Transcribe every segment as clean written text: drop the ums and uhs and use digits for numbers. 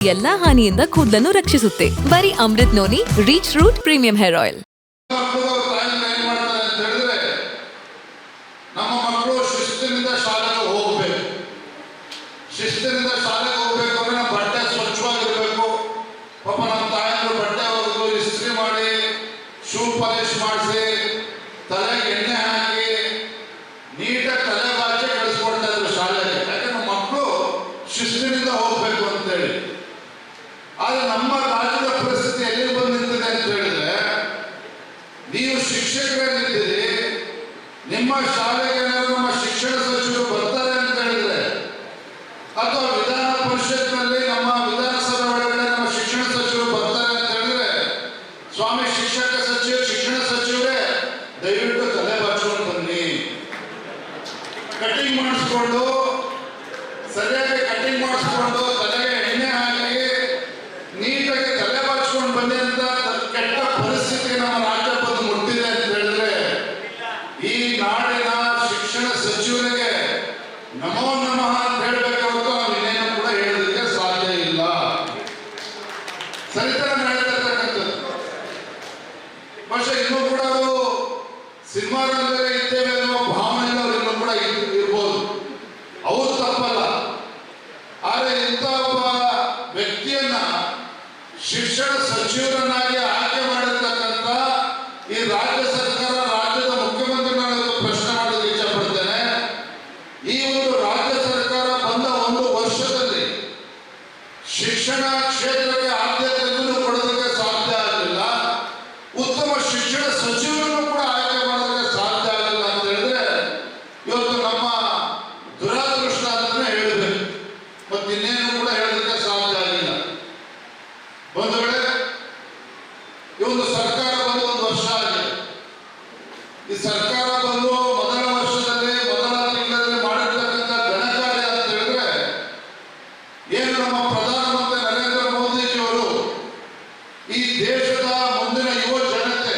ಎಲ್ಲಾ ಹಾನಿಯಿಂದ ಕೂದಲನ್ನು ರಕ್ಷಿಸುತ್ತೆ. ಬರೀ Amrut noni reach root premium hair oil. ನಮ್ಮ ಮಕ್ಕಳು ಶಿಸ್ತಿನಿಂದ ಶಾಲೆಗೆ ಹೋಗ್ಬೇಕು. ಶಿಸ್ತಿನಿಂದ ಶಾಲೆಗೆ ಹೋಗ್ಬೇಕು ಅಂದ್ರೆ ನಮ್ಮ ಬಟ್ಟೆ ಸ್ವಚ್ಛವಾಗಿರ್ಬೇಕು. ಪಾಪ ನಮ್ಮ ತಾಯಂದ್ರು ಬಟ್ಟೆ ಒಗೆದು ಇಸ್ತ್ರಿ ಮಾಡಿ ಶೂ ಪಾಲಿಶ್ ಮಾಡಿಸಿ ತಲೆಗೆ ಎಣ್ಣೆ ಹಾಕಿ ನೀಟಾಗಿ ತಲೆ ಬಾಚಿ ಕಳಿಸ್ಕೊಡ್ತಾ ಇದ್ರು ಶಾಲೆಗೆ. ಯಾಕಂದ್ರೆ ಮಕ್ಕಳು ಶಿಸ್ತಿನಿಂದ ಹೋಗ್ಬೇಕು ಅಂತೇಳಿ. ಆದ್ರೆ ನಮ್ಮ ರಾಜ್ಯದ ಪರಿಸ್ಥಿತಿ ಎಲ್ಲಿ ಬಂದು ನಿಂತಿದೆ ಅಂತ ಹೇಳಿದ್ರೆ, ನೀವು ಶಿಕ್ಷಕರಾಗಿದ್ದೀರಿ, ನಿಮ್ಮ ಶಾಲೆಗೆ ನಮ್ಮ ಶಿಕ್ಷಣ ಸಚಿವರು ಬರ್ತಾರೆ ಅಂತ ಹೇಳಿದ್ರೆ, ಅಥವಾ ವಿಧಾನ ಪರಿಷತ್ನಲ್ಲಿ ನಮ್ಮ ವಿಧಾನಸಭೆ ಒಳಗಡೆ ನಮ್ಮ ಶಿಕ್ಷಣ ಸಚಿವರು ಬರ್ತಾರೆ ಅಂತ ಹೇಳಿದ್ರೆ, ಸ್ವಾಮಿ ಶಿಕ್ಷಣ ಸಚಿವರೇ ದಯವಿಟ್ಟು ತಲೆ ಬಾಚ್ಕೊಂಡು ಬನ್ನಿ, ಕಟಿಂಗ್ ಮಾಡಿಸ್ಕೊಂಡು ಸರಿಯಾಗಿ ಕಟಿಂಗ್ ಮಾಡಿಸ್ಕೊಂಡು ತಲೆಗೆ ಎಣ್ಣೆ ಹಾಕಿ ನೀಟಾಗಿ ತಲೆ ಬಾಚ್ಕೊಂಡು ಬನ್ನಿ ಅಂತ ಕೆಟ್ಟ ಪರಿಸ್ಥಿತಿ ನಮ್ಮ ರಾಜ್ಯ ಬಂದು ಮುಟ್ಟಿದೆ ಅಂತ ಹೇಳಿದ್ರೆ, ಈ ನಾಡಿನ ಶಿಕ್ಷಣ ಸಚಿವರಿಗೆ ನಮೋ ನಮಃ ಅಂತ ಹೇಳ್ಬೇಕು ಹೊರತು ನಾವು ಇನ್ನೇನು ಕೂಡ ಹೇಳೋದಕ್ಕೆ ಸಾಧ್ಯ ಇಲ್ಲ. ಸರಿತಾರ ಹೇಳ್ತಿರ್ತಕ್ಕಂಥದ್ದು. ಬಹುಶಃ ಇನ್ನೂ ಕೂಡ ಅವರು ಸಿನಿಮಾ ರಂಗದಲ್ಲಿ ಇದ್ದೇವೆ ಅನ್ನೋ ಭಾವನೆಯಲ್ಲಿ ಅವರು ಇನ್ನೂ ಕೂಡ ಇರ್ಬೋದು, ಅವ್ರು ತಪ್ಪಲ್ಲ. ಆದರೆ ಇಂಥ ಒಬ್ಬ ವ್ಯಕ್ತಿಯನ್ನ ಶಿಕ್ಷಣ ಸಚಿವರನ್ನಾಗಿ ಆಯ್ಕೆ ಮಾಡಿರ್ತಕ್ಕಂಥ ಈ ರಾಜ್ಯ ಸರ್ಕಾರ, ರಾಜ್ಯದ ಮುಖ್ಯಮಂತ್ರಿಗಳನ್ನು ಪ್ರಶ್ನೆ ಮಾಡಲು ಇಚ್ಛೆ ಪಡ್ತೇನೆ. ಈ ಒಂದು ರಾಜ್ಯ ಸರ್ಕಾರ ಬಂದ ಒಂದು ವರ್ಷದಲ್ಲಿ ಶಿಕ್ಷಣ ಕ್ಷೇತ್ರಕ್ಕೆ ಆದ್ಯತೆಯನ್ನು ಕೊಡೋದಕ್ಕೆ ಸಾಧ್ಯ ಆಗಲಿಲ್ಲ. ಉತ್ತಮ ಶಿಕ್ಷಣ ಸಚಿವರನ್ನು ಕೂಡ ಆಯ್ಕೆ ಮಾಡೋದಕ್ಕೆ ಸಾಧ್ಯ ಆಗಲಿಲ್ಲ ಅಂತ ಹೇಳಿದ್ರೆ ಇವತ್ತು ನಮ್ಮ ದುರಾದೃಷ್ಟ ಅಂತ ಹೇಳಬೇಕು. ಮತ್ತೆ ಇನ್ನೇನು ಕೂಡ ಹೇಳೋದಕ್ಕೆ ಸಾಧ್ಯ ಆಗಿಲ್ಲ. ಒಂದು ವೇಳೆ ಈ ಒಂದು ಸರ್ಕಾರ ಬಂದು ಒಂದು ವರ್ಷ ಆಗಿದೆ. ಈ ಸರ್ಕಾರ ಬಂದು ಮೊದಲ ವರ್ಷದಲ್ಲಿ ಮೊದಲ ತಿಂಗಳಲ್ಲಿ ಮಾಡಿರ್ತಕ್ಕಂಥ ಘನಕಾರ್ಯ ಅಂತ ಹೇಳಿದ್ರೆ, ಏನು ನಮ್ಮ ಪ್ರಧಾನಮಂತ್ರಿ ನರೇಂದ್ರ ಮೋದಿಜಿಯವರು ಈ ದೇಶದ ಮುಂದಿನ ಯುವ ಜನತೆ,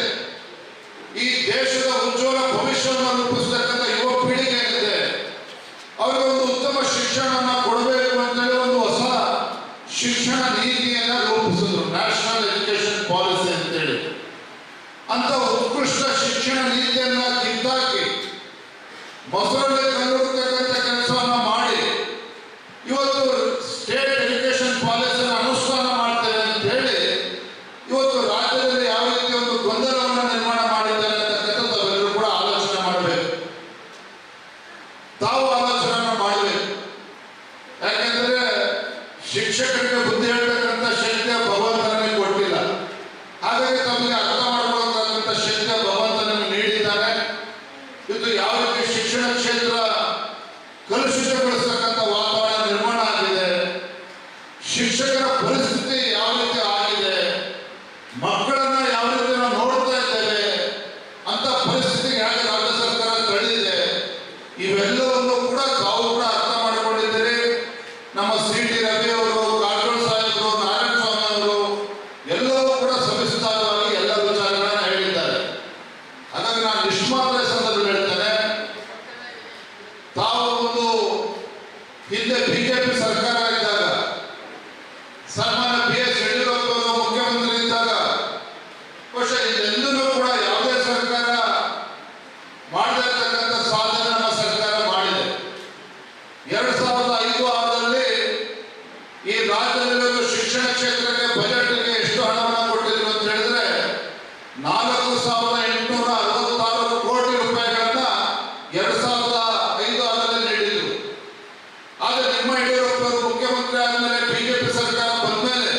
ಈ ದೇಶದ ಉಜ್ವಲ ಭವಿಷ್ಯವನ್ನು ರೂಪಿಸತಕ್ಕಂಥ ಯುವ ಪೀಳಿಗೆ ಏನಿದೆ ಅವರಿಗೆ ಒಂದು ಉತ್ತಮ ಶಿಕ್ಷಣವನ್ನು ಕೊಡಬೇಕು ಅಂತೇಳಿ ಒಂದು ಹೊಸ ಶಿಕ್ಷಣ ನೀತಿಯನ್ನ ರೂಪಿಸಿದ್ರು, ನ್ಯಾಷನಲ್ ಎಜುಕೇಶನ್ ಪಾಲಿಸಿ ಅಂತೇಳಿ. ಅಂತ ಉತ್ಕೃಷ್ಟ ಶಿಕ್ಷಣ ನೀತಿಯನ್ನ ಕಿತ್ತಾಕಿ ಮೊಸರಲ್ಲಿ ಕಲ್ಲುಡ್ತಕ್ಕಂಥ ಕೆಲಸವನ್ನ ಮಾಡಿ ಇವತ್ತು ಸ್ಟೇಟ್ ಎಜುಕೇಶನ್ ಪಾಲಿಸಿಯನ್ನು ಅನುಷ್ಠಾನ ಮಾಡ್ತೇವೆ ಅಂತ ಹೇಳಿ ಇವತ್ತು ರಾಜ್ಯದಲ್ಲಿ ಯಾವ ರೀತಿ ಒಂದು ಗೊಂದಲವನ್ನು ನಿರ್ಮಾಣ ಮಾಡಿದ್ದಾರೆ ಅಂತಕ್ಕಂಥ ತಾವೆಲ್ಲರೂ ಕೂಡ ಆಲೋಚನೆ ಮಾಡಬೇಕು. ತಾವು ಆಲೋಚನೆ ಮಾಡಬೇಕು. ಯಾಕೆಂದ್ರೆ ಶಿಕ್ಷಕರಿಗೆ ಬುದ್ಧಿ ಹೇಳ್ತಕ್ಕಂಥ ಶಕ್ತಿಯ ಭಗವಂತನಿಗೆ ಕೊಟ್ಟಿಲ್ಲ. ಹಾಗಾಗಿ ತಮಗೆ ಅರ್ಥ ಮಾಡ್ಕೊಳ್ತಕ್ಕಂಥ ಶಕ್ತಿಯ ಭಗವಂತನಿಗೆ ನೀಡಿದ್ದಾನೆ. ಇದು ಯಾವ ರೀತಿ ಶಿಕ್ಷಣ ಕ್ಷೇತ್ರ ಕಲುಷಿತಗೊಳಿಸತಕ್ಕಂಥ ವಾತಾವರಣ ನಿರ್ಮಾಣ ಆಗಿದೆ, ಶಿಕ್ಷಕರ ಪರಿಸ್ಥಿತಿ ಯಾವ ರೀತಿ ಆಗಿದೆ, ಮಕ್ಕಳನ್ನ ಯಾವ ರೀತಿ ನಾವು ನೋಡ್ತಾ ಇದ್ದೇವೆ ಅಂತ ಪರಿಸ್ಥಿತಿಗೆ ಹೇಗೆ ರಾಜ್ಯ ಸರ್ಕಾರ ತಳ್ಳಿದೆ, ಇವೆಲ್ಲವನ್ನು ಕೂಡ ತಾವು ಕೂಡ ಅರ್ಥ ಮಾಡಿಕೊಂಡಿದ್ದೀರಿ. ನಮ್ಮ ಸಿ ಟಿ ರವಿ ಅವರು, ಕಾರಜೋಳ ಸಾಹೇಬರು, ನಾರಾಯಣ ಸ್ವಾಮಿ ಅವರು ಎಲ್ಲವೂ ಕೂಡ ಸವಿಸ್ತಾರವಾಗಿ ಎಲ್ಲ ವಿಚಾರಗಳನ್ನ ಹೇಳಿದ್ದಾರೆ. ಹಾಗಾಗಿ ನಾನು ನಿಷ್ಮಾತ್ರ ಸಂದರ್ಭದಲ್ಲಿ ಹೇಳ್ತೇನೆ, ತಾವು ಒಂದು ಹಿಂದೆ ಬಿಜೆಪಿ ಸರ್ಕಾರ ಇದ್ದಾಗ, ಸನ್ಮಾನ್ಯ ಬಿ ಎಸ್ ಯಡಿಯೂರಪ್ಪ ಅವರು ಮುಖ್ಯಮಂತ್ರಿ ಇದ್ದಾಗ, ಬಹುಶಃ ಇದೆಲ್ಲೂ ಕೂಡ ಯಾವುದೇ ಸರ್ಕಾರ ಮಾಡದಿರ್ತಕ್ಕಂಥ ಸಾಧನೆ ನಮ್ಮ ಸರ್ಕಾರ ಮಾಡಿದೆ. 2005-6ರಲ್ಲಿ ಈ ರಾಜ್ಯದಲ್ಲಿರುವ ಶಿಕ್ಷಣ ಕ್ಷೇತ್ರಕ್ಕೆ ಬಜೆಟ್ಗೆ ಎಷ್ಟು ಹಣವನ್ನು ಕೊಟ್ಟಿದ್ರು ಅಂತ ಹೇಳಿದ್ರೆ 4,866 ಕೋಟಿ ರೂಪಾಯಿಗಳನ್ನ 2005-6ರಲ್ಲಿ ನೀಡಿದ್ರು. ಆದ್ರೆ ನಿಮ್ಮ ಯಡಿಯೂರಪ್ಪ ಅವರು ಮುಖ್ಯಮಂತ್ರಿ ಆದ್ಮೇಲೆ ಬಿಜೆಪಿ ಸರ್ಕಾರ ಬಂದ್ಮೇಲೆ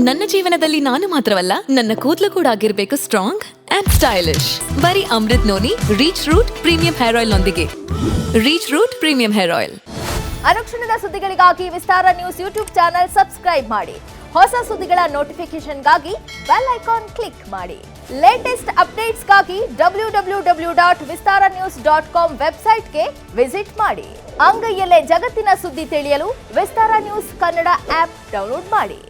ನನ್ನ ಜೀವನದಲ್ಲಿ ನಾನು ಮಾತ್ರವಲ್ಲ, ನನ್ನ ಕೂದಲು ಕೂಡ ಆಗಿರ್ಬೇಕು ಸ್ಟ್ರಾಂಗ್ ಅಂಡ್ ಸ್ಟೈಲಿಶ್. ಬರೀ Amrut noni reach root premium hair oil ನೊಂದಿಗೆ. Reach root premium hair oil. ಅನುಕ್ಷಣದ ಸುದ್ದಿಗಳಿಗಾಗಿ Vistara news YouTube channel subscribe ಮಾಡಿ. ಹೊಸ ಸುದ್ದಿಗಳ ನೋಟಿಫಿಕೇಶನ್ಗಾಗಿ ಬೆಲ್ ಐಕಾನ್ ಕ್ಲಿಕ್ ಮಾಡಿ. ಲೇಟೆಸ್ಟ್ ಅಪ್ಡೇಟ್ಸ್ಗಾಗಿ www.vistaranews.com ವೆಬ್ಸೈಟ್ಗೆ ವಿಸಿಟ್ ಮಾಡಿ. ಅಂಗೈಯಲ್ಲೇ ಜಗತ್ತಿನ ಸುದ್ದಿ ತಿಳಿಯಲು Vistara news Kannada app download ಮಾಡಿ.